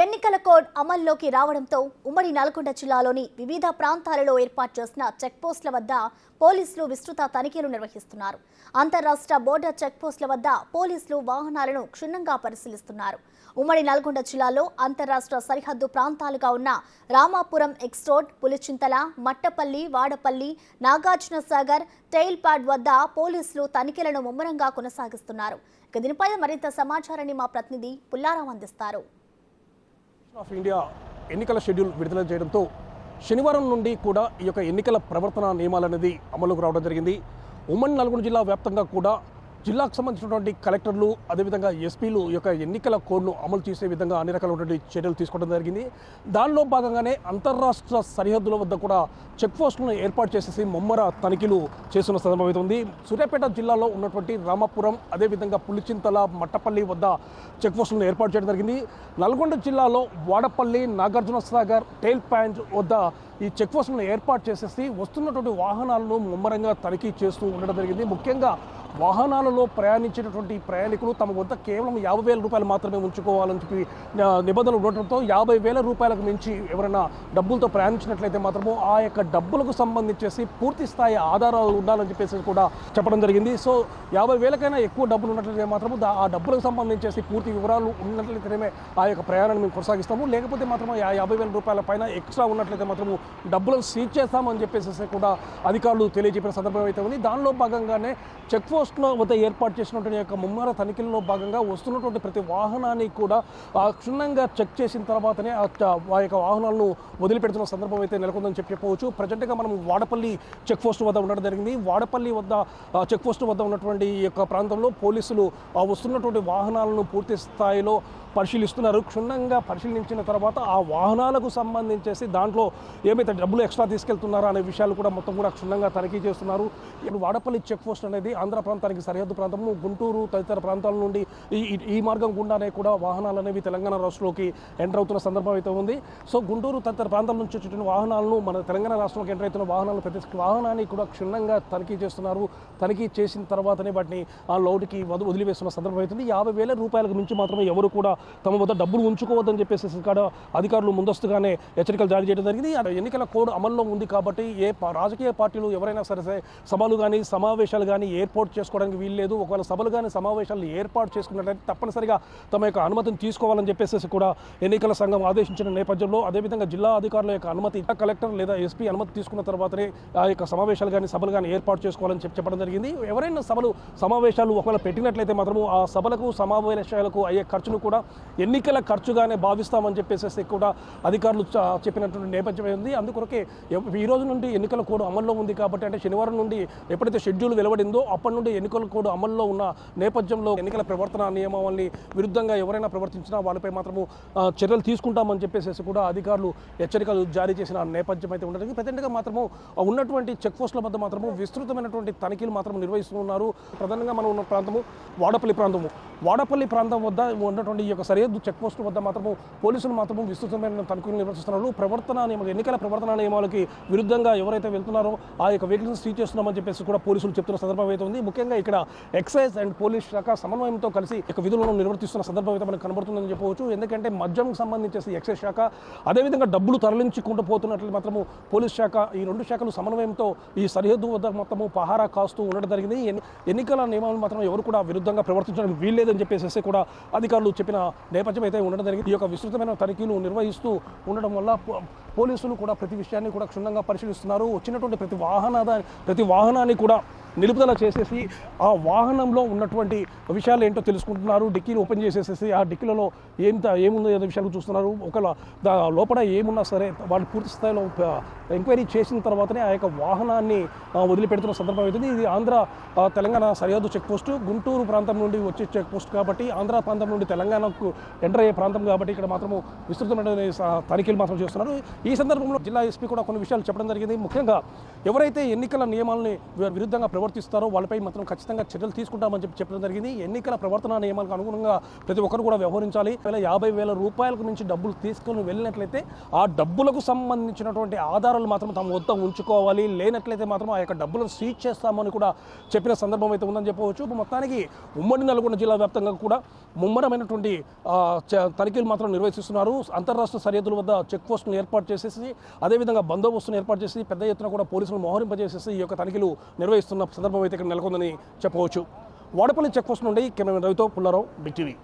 ఎన్నికల కోడ్ అమల్లోకి రావడంతో ఉమ్మడి నల్గొండ జిల్లాలోని వివిధ ప్రాంతాలలో ఏర్పాటు చేసిన చెక్పోస్టుల వద్ద పోలీసులు విస్తృత తనిఖీలు నిర్వహిస్తున్నారు. అంతర్రాష్ట్ర బోర్డర్ చెక్పోస్టుల వద్ద పోలీసులు వాహనాలను క్షుణ్ణంగా పరిశీలిస్తున్నారు. ఉమ్మడి నల్గొండ జిల్లాలో అంతర్రాష్ట్ర సరిహద్దు ప్రాంతాలుగా ఉన్న Ramapuram X road, Pulichintala, Mattapalli, Vadapalli, Nagarjuna Sagar, tail pad వద్ద పోలీసులు తనిఖీలను ముమ్మరంగా కొనసాగిస్తున్నారు. దీనిపై మరింత సమాచారాన్ని మా ప్రతినిధి పుల్లారావు అందిస్తారు. ఆఫ్ ఇండియా ఎన్నికల షెడ్యూల్ విడుదల చేయడంతో శనివారం నుండి కూడా ఈ యొక్క ఎన్నికల ప్రవర్తన నియమాలు అనేది అమలుకు రావడం జరిగింది. ఉమ్మడి నల్గొండ జిల్లా వ్యాప్తంగా కూడా జిల్లాకు సంబంధించినటువంటి కలెక్టర్లు అదేవిధంగా ఎస్పీలు ఈ యొక్క ఎన్నికల కోడ్ను అమలు చేసే విధంగా అన్ని రకాలైనటువంటి చర్యలు తీసుకోవడం జరిగింది. దానిలో భాగంగానే అంతర్రాష్ట్ర సరిహద్దుల వద్ద కూడా చెక్ పోస్టులను ఏర్పాటు చేసేసి ముమ్మర తనిఖీలు చేస్తున్న సందర్భం అయితే ఉంది. సూర్యాపేట జిల్లాలో ఉన్నటువంటి రామాపురం అదేవిధంగా పులిచింతల, మట్టపల్లి వద్ద చెక్ పోస్టులను ఏర్పాటు చేయడం జరిగింది. నల్గొండ జిల్లాలో వాడపల్లి, నాగార్జున సాగర్, టెయిల్ ప్యాంట్ వద్ద ఈ చెక్ పోస్టులను ఏర్పాటు చేసేసి వస్తున్నటువంటి వాహనాలను ముమ్మరంగా తనిఖీ చేస్తూ ఉండడం జరిగింది. ముఖ్యంగా వాహనాలలో ప్రయాణించేటటువంటి ప్రయాణికులు తమ వద్ద కేవలం 50,000 రూపాయలు మాత్రమే ఉంచుకోవాలని చెప్పి నిబంధనలు ఉండటంతో 50,000 రూపాయలకు మించి ఎవరైనా డబ్బులతో ప్రయాణించినట్లయితే మాత్రము ఆ యొక్క డబ్బులకు సంబంధించేసి పూర్తి స్థాయి ఆధారాలు ఉండాలని చెప్పేసి కూడా చెప్పడం జరిగింది. సో 50,000కైనా ఎక్కువ డబ్బులు ఉన్నట్లయితే మాత్రము ఆ డబ్బులకు సంబంధించేసి పూర్తి వివరాలు ఉన్నట్లయితేనే ఆ యొక్క ప్రయాణాన్ని మేము కొనసాగిస్తాము. లేకపోతే మాత్రము 50,000 రూపాయల పైన ఎక్స్ట్రా ఉన్నట్లయితే మాత్రము డబ్బులను సీజ్ చేస్తామని చెప్పేసి కూడా అధికారులు తెలియజెప్పిన సందర్భం అయితే ఉంది. దానిలో భాగంగానే చెక్ పోస్టుల వద్ద ఏర్పాటు చేసినటువంటి యొక్క ముమ్మర తనిఖీల్లో భాగంగా వస్తున్నటువంటి ప్రతి వాహనాన్ని కూడా క్షుణ్ణంగా చెక్ చేసిన తర్వాతనే ఆ యొక్క వాహనాలను వదిలిపెడుతున్న సందర్భం అయితే నెలకొందని చెప్పవచ్చు. ప్రజెంట్గా మనం వాడపల్లి చెక్ పోస్ట్ వద్ద ఉండడం జరిగింది. వాడపల్లి వద్ద చెక్ పోస్ట్ వద్ద ఉన్నటువంటి ఈ యొక్క ప్రాంతంలో పోలీసులు వస్తున్నటువంటి వాహనాలను పూర్తి స్థాయిలో పరిశీలిస్తున్నారు. క్షుణ్ణంగా పరిశీలించిన తర్వాత ఆ వాహనాలకు సంబంధించేసి దాంట్లో ఏమైతే డబ్బులు ఎక్స్ట్రా తీసుకెళ్తున్నారా అనే విషయాలు కూడా మొత్తం కూడా క్షుణ్ణంగా తనిఖీ చేస్తున్నారు. ఇప్పుడు వాడపల్లి చెక్ పోస్ట్ అనేది ఆంధ్ర ప్రాంతానికి సరిహద్దు ప్రాంతము, గుంటూరు తదితర ప్రాంతాల నుండి ఈ మార్గం గుండానే కూడా వాహనాలు అనేవి తెలంగాణ రాష్ట్రంలోకి ఎంటర్ అవుతున్న సందర్భం అయితే ఉంది. సో గుంటూరు తదితర ప్రాంతాల నుంచి వచ్చేటువంటి వాహనాలను మన తెలంగాణ రాష్ట్రంలోకి ఎంటర్ అవుతున్న వాహనాలను ప్రతి వాహనాన్ని కూడా క్షుణ్ణంగా తనిఖీ చేస్తున్నారు. తనిఖీ చేసిన తర్వాతనే వాటిని ఆ లోడ్కి వదిలివేస్తున్న సందర్భం అవుతుంది. 50,000 రూపాయలకు మించి మాత్రమే ఎవరు కూడా తమ వద్ద డబ్బులు ఉంచుకోవద్దని చెప్పేసి అధికారులు ముందస్తుగానే హెచ్చరికలు జారీ చేయడం జరిగింది. ఎన్నికల కోడ్ అమల్లో ఉంది కాబట్టి రాజకీయ పార్టీలు ఎవరైనా సరే సభలు కానీ సమావేశాలు కానీ ఏర్పాటు చేసుకోవడానికి వీల్లేదు. ఒకవేళ సభలు కానీ సమావేశాలు ఏర్పాటు చేసుకున్నట్లయితే తప్పనిసరిగా తమ యొక్క అనుమతిని తీసుకోవాలని చెప్పేసి కూడా ఎన్నికల సంఘం ఆదేశించిన నేపథ్యంలో అదేవిధంగా జిల్లా అధికారుల యొక్క అనుమతి, కలెక్టర్ లేదా ఎస్పీ అనుమతి తీసుకున్న తర్వాతనే ఆ యొక్క సమావేశాలు కానీ సభలు కానీ ఏర్పాటు చేసుకోవాలని చెప్పడం జరిగింది. ఎవరైనా సభలు సమావేశాలు ఒకవేళ పెట్టినట్లయితే మాత్రము ఆ సభలకు సమావేశాలకు అయ్యే ఖర్చును కూడా ఎన్నికల ఖర్చుగానే భావిస్తామని చెప్పేసి కూడా అధికారులు చెప్పినటువంటి నేపథ్యం ఉంది. అందుకొరకే ఈ రోజు నుండి ఎన్నికల కోడ్ అమల్లో ఉంది కాబట్టి, అంటే శనివారం నుండి ఎప్పుడైతే షెడ్యూల్ వెలువడిందో అప్పటి నుండి ఎన్నికల కోడ్ అమల్లో ఉన్న నేపథ్యంలో ఎన్నికల ప్రవర్తన నియమావళి విరుద్ధంగా ఎవరైనా ప్రవర్తించినా వాళ్ళపై మాత్రము చర్యలు తీసుకుంటామని చెప్పేసి కూడా అధికారులు హెచ్చరికలు జారీ చేసిన నేపథ్యం అయితే ఉండదు. ప్రజెంట్గా మాత్రము ఉన్నటువంటి చెక్ పోస్టుల వద్ద మాత్రము విస్తృతమైనటువంటి తనిఖీలు మాత్రం నిర్వహిస్తున్నారు. ప్రధానంగా మనం ఉన్న ప్రాంతము వాడపల్లి ప్రాంతం వద్ద ఉన్నటువంటి ఈ యొక్క సరిహద్దు చెక్ పోస్ట్ వద్ద మాత్రము పోలీసులు మాత్రము విస్తృతమైన తనిఖీలు నిర్వహిస్తున్నారు. ఎన్నికల ప్రవర్తన నియమాలకి విరుద్ధంగా ఎవరైతే వెళ్తున్నారో ఆ యొక్క వెహికల్స్ సీజ్ చేస్తున్నామని చెప్పేసి కూడా పోలీసులు చెప్తున్న సందర్భం అయితే ఉంది. ముఖ్యంగా ఇక్కడ ఎక్సైజ్ అండ్ పోలీస్ శాఖ సమన్వయంతో కలిసి విధులను నిర్వర్తిస్తున్న సందర్భం అయితే మనకు కనబడుతుందని చెప్పవచ్చు. ఎందుకంటే మద్యంకు సంబంధించేసి ఎక్సైజ్ శాఖ అదేవిధంగా డబ్బులు తరలించుకుంటూ పోతున్నట్లు మాత్రము పోలీస్ శాఖ, ఈ రెండు శాఖలు సమన్వయంతో ఈ సరిహద్దు వద్ద మొత్తము పహారా కాస్తూ ఉండడం జరిగింది. ఎన్నికల నియమాలు మాత్రం ఎవరు కూడా విరుద్ధంగా ప్రవర్తించడానికి వీల్లేదని చెప్పేసి కూడా అధికారులు చెప్పిన నేపథ్యం అయితే ఉండడం జరిగింది. ఈ యొక్క విస్తృతమైన తనిఖీలు నిర్వహిస్తూ ఉండడం వల్ల పోలీసులు కూడా ప్రతి విషయాన్ని కూడా క్షుణ్ణంగా పరిశీలిస్తున్నారు. వచ్చినటువంటి ప్రతి వాహనాన్ని కూడా నిలుపుదల చేసేసి ఆ వాహనంలో ఉన్నటువంటి విషయాలు ఏంటో తెలుసుకుంటున్నారు. డిక్కీని ఓపెన్ చేసేసి ఆ డిక్కీలలో ఏముందో అనే విషయాలు చూస్తున్నారు. ఒకవేళ లోపల ఏమున్నా సరే వాళ్ళు పూర్తి స్థాయిలో ఎంక్వైరీ చేసిన తర్వాతనే ఆ యొక్క వాహనాన్ని వదిలిపెడుతున్న సందర్భం అవుతుంది. ఇది తెలంగాణ సరిహద్దు చెక్ పోస్ట్, గుంటూరు ప్రాంతం నుండి వచ్చే చెక్ పోస్ట్ కాబట్టి, ఆంధ్ర ప్రాంతం నుండి తెలంగాణకు ఎంటర్ అయ్యే ప్రాంతం కాబట్టి ఇక్కడ మాత్రము విస్తృతమైన తనిఖీలు మాత్రం చేస్తున్నారు. ఈ సందర్భంలో జిల్లా ఎస్పీ కూడా కొన్ని విషయాలు చెప్పడం జరిగింది. ముఖ్యంగా ఎవరైతే ఎన్నికల నియమాలని విరుద్ధంగా ప్రవర్తిస్తారో వాళ్ళపై మాత్రం ఖచ్చితంగా చర్యలు తీసుకుంటామని చెప్పడం జరిగింది. ఎన్నికల ప్రవర్తన నియమాలకు అనుగుణంగా ప్రతి ఒక్కరు కూడా వ్యవహరించాలి. 50,000 రూపాయలకు మించి డబ్బులు తీసుకొని వెళ్ళినట్లయితే ఆ డబ్బులకు సంబంధించినటువంటి ఆధారాలు మాత్రం తమ వద్ద ఉంచుకోవాలి. లేనట్లయితే మాత్రం ఆ యొక్క డబ్బులను సీజ్ చేస్తామని కూడా చెప్పిన సందర్భం అయితే ఉందని చెప్పవచ్చు. మొత్తానికి ఉమ్మడి నల్గొండ జిల్లా వ్యాప్తంగా కూడా ముమ్మరమైనటువంటి తనిఖీలు మాత్రం నిర్వహిస్తున్నారు. అంతర్రాష్ట్ర సరిహద్దుల వద్ద చెక్ పోస్టులను ఏర్పాటు చేసేసి అదేవిధంగా బందోబస్తును ఏర్పాటు చేసి పెద్ద ఎత్తున కూడా పోలీసులు మోహరింపజేసేసి ఈ యొక్క తనిఖీలు నిర్వహిస్తున్న సందర్భం అయితే ఇక్కడ నెలకొందని చెప్పవచ్చు. వాడపల్లి చెక్ పోస్ట్ నుండి కెమెరా రవితో పుల్లారావు, బిగ్ టీవీ.